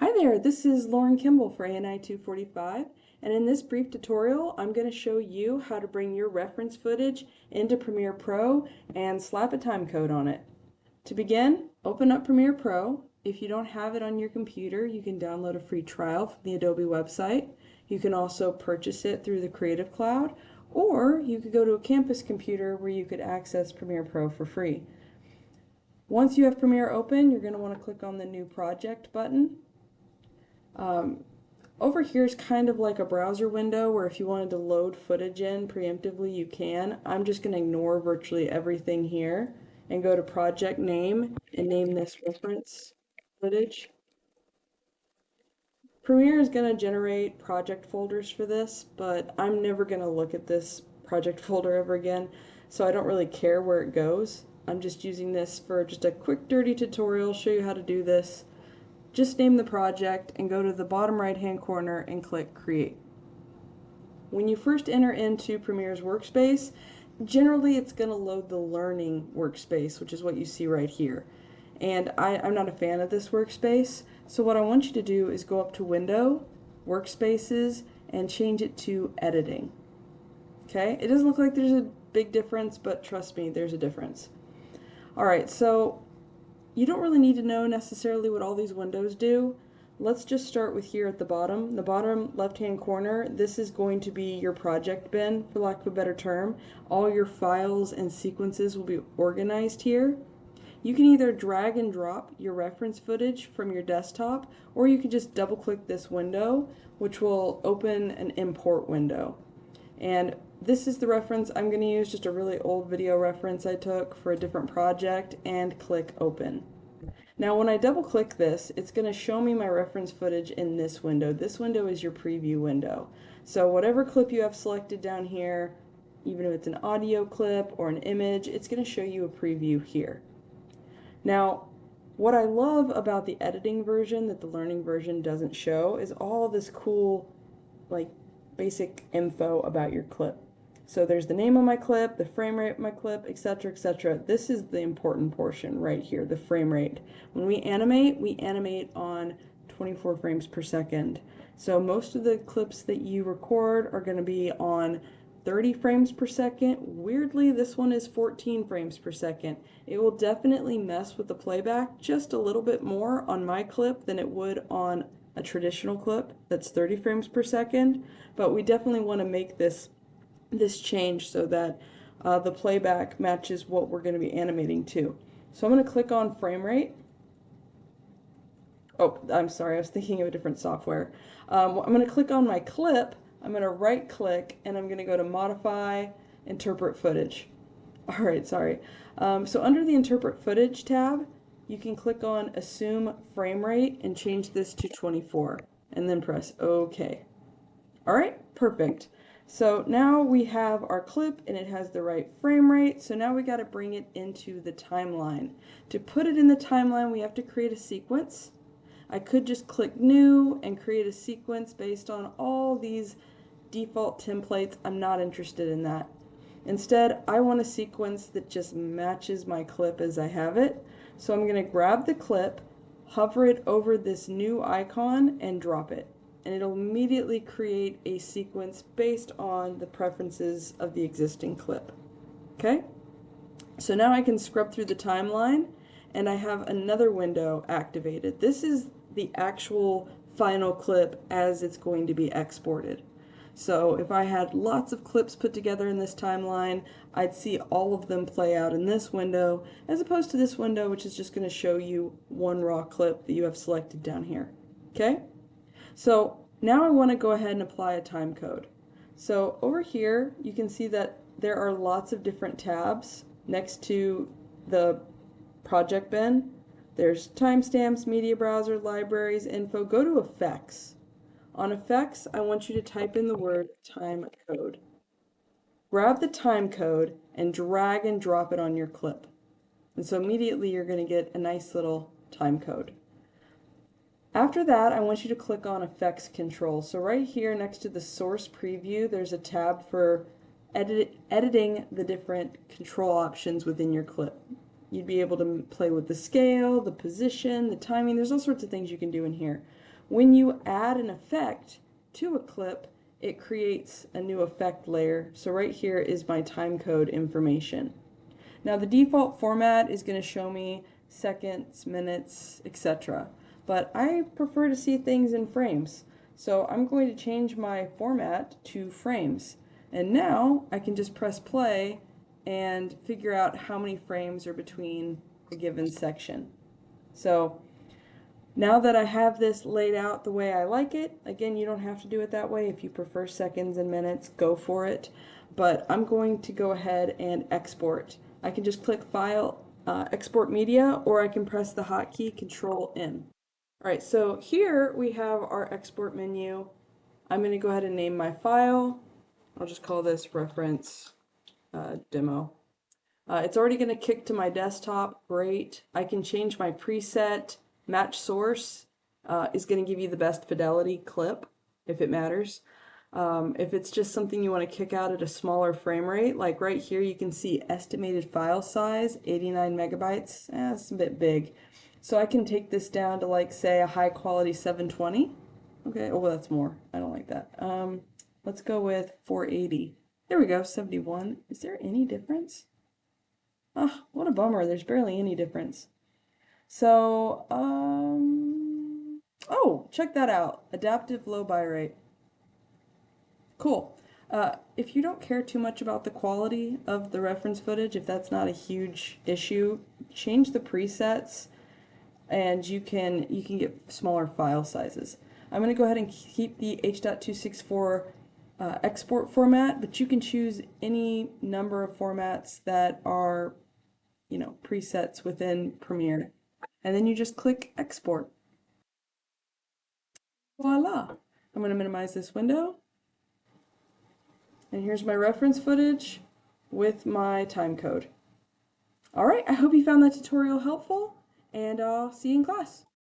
Hi there, this is Lauren Kimball for ANI 245, and in this brief tutorial I'm going to show you how to bring your reference footage into Premiere Pro and slap a time code on it. To begin, open up Premiere Pro. If you don't have it on your computer, you can download a free trial from the Adobe website. You can also purchase it through the Creative Cloud, or you could go to a campus computer where you could access Premiere Pro for free. Once you have Premiere open, you're going to want to click on the New Project button. Over here is kind of like a browser window where if you wanted to load footage in preemptively, you can. I'm just going to ignore virtually everything here and go to project name and name this reference footage. Premiere is going to generate project folders for this, but I'm never going to look at this project folder ever again, so I don't really care where it goes. I'm just using this for just a quick dirty tutorial, show you how to do this. Just name the project and go to the bottom right hand corner and click Create. When you first enter into Premiere's workspace, generally it's going to load the Learning workspace, which is what you see right here. And I'm not a fan of this workspace, so what I want you to do is go up to Window, Workspaces, and change it to Editing. Okay, it doesn't look like there's a big difference, but trust me, there's a difference. Alright, so you don't really need to know necessarily what all these windows do. Let's just start with here at the bottom left-hand corner. This is going to be your project bin, for lack of a better term. All your files and sequences will be organized here. You can either drag and drop your reference footage from your desktop, or you can just double-click this window, which will open an import window. And this is the reference I'm going to use, just a really old video reference I took for a different project, and click Open. Now when I double click this, it's going to show me my reference footage in this window. This window is your preview window. So whatever clip you have selected down here, even if it's an audio clip or an image, it's going to show you a preview here. Now, what I love about the editing version that the learning version doesn't show is all this cool, like, basic info about your clip. So there's the name of my clip, the frame rate of my clip, etc., etc. This is the important portion right here, the frame rate. When we animate on 24 frames per second. So most of the clips that you record are going to be on 30 frames per second. Weirdly, this one is 14 frames per second. It will definitely mess with the playback just a little bit more on my clip than it would on a traditional clip that's 30 frames per second, but we definitely want to make this change so that the playback matches what we're going to be animating to. So I'm going to click on frame rate. Oh, I'm sorry, I was thinking of a different software. I'm going to click on my clip, I'm going to right click, and I'm going to go to Modify, Interpret Footage. Alright, sorry. So under the Interpret Footage tab, you can click on Assume Frame Rate and change this to 24, and then press OK. Alright, perfect. So now we have our clip and it has the right frame rate, so now we got to bring it into the timeline. To put it in the timeline, we have to create a sequence. I could just click New and create a sequence based on all these default templates. I'm not interested in that. Instead, I want a sequence that just matches my clip as I have it. So I'm going to grab the clip, hover it over this new icon, and drop it. And it'll immediately create a sequence based on the preferences of the existing clip. Okay? So now I can scrub through the timeline, and I have another window activated. This is the actual final clip as it's going to be exported. So if I had lots of clips put together in this timeline, I'd see all of them play out in this window, as opposed to this window, which is just going to show you one raw clip that you have selected down here. Okay? So now I want to go ahead and apply a time code. So over here, you can see that there are lots of different tabs next to the project bin. There's timestamps, media browser, libraries, info. Go to effects. On effects, I want you to type in the word time code. Grab the time code and drag and drop it on your clip. And so immediately you're going to get a nice little time code. After that, I want you to click on Effects Control. So right here next to the Source Preview, there's a tab for editing the different control options within your clip. You'd be able to play with the scale, the position, the timing. There's all sorts of things you can do in here. When you add an effect to a clip, it creates a new effect layer. So right here is my timecode information. Now the default format is going to show me seconds, minutes, etc. But I prefer to see things in frames. So I'm going to change my format to frames. And now I can just press play and figure out how many frames are between a given section. So now that I have this laid out the way I like it, again, you don't have to do it that way. If you prefer seconds and minutes, go for it. But I'm going to go ahead and export. I can just click File, Export Media, or I can press the hotkey Control M. All right, so here we have our export menu. I'm going to go ahead and name my file. I'll just call this reference demo. It's already going to kick to my desktop. Great. I can change my preset. Match source is going to give you the best fidelity clip, if it matters. If it's just something you want to kick out at a smaller frame rate, like right here you can see estimated file size, 89 megabytes. That's a bit big. So I can take this down to, like, say, a high quality 720. Okay, oh, well, that's more. I don't like that. Let's go with 480. There we go, 71. Is there any difference? Ah, what a bummer. There's barely any difference. So, oh, check that out. Adaptive low bitrate. Cool. If you don't care too much about the quality of the reference footage, if that's not a huge issue, change the presets and you can get smaller file sizes. I'm going to go ahead and keep the H.264 export format, but you can choose any number of formats that are, you know, presets within Premiere. And then you just click export. Voila! I'm going to minimize this window. And here's my reference footage with my timecode. All right, I hope you found that tutorial helpful, and I'll see you in class.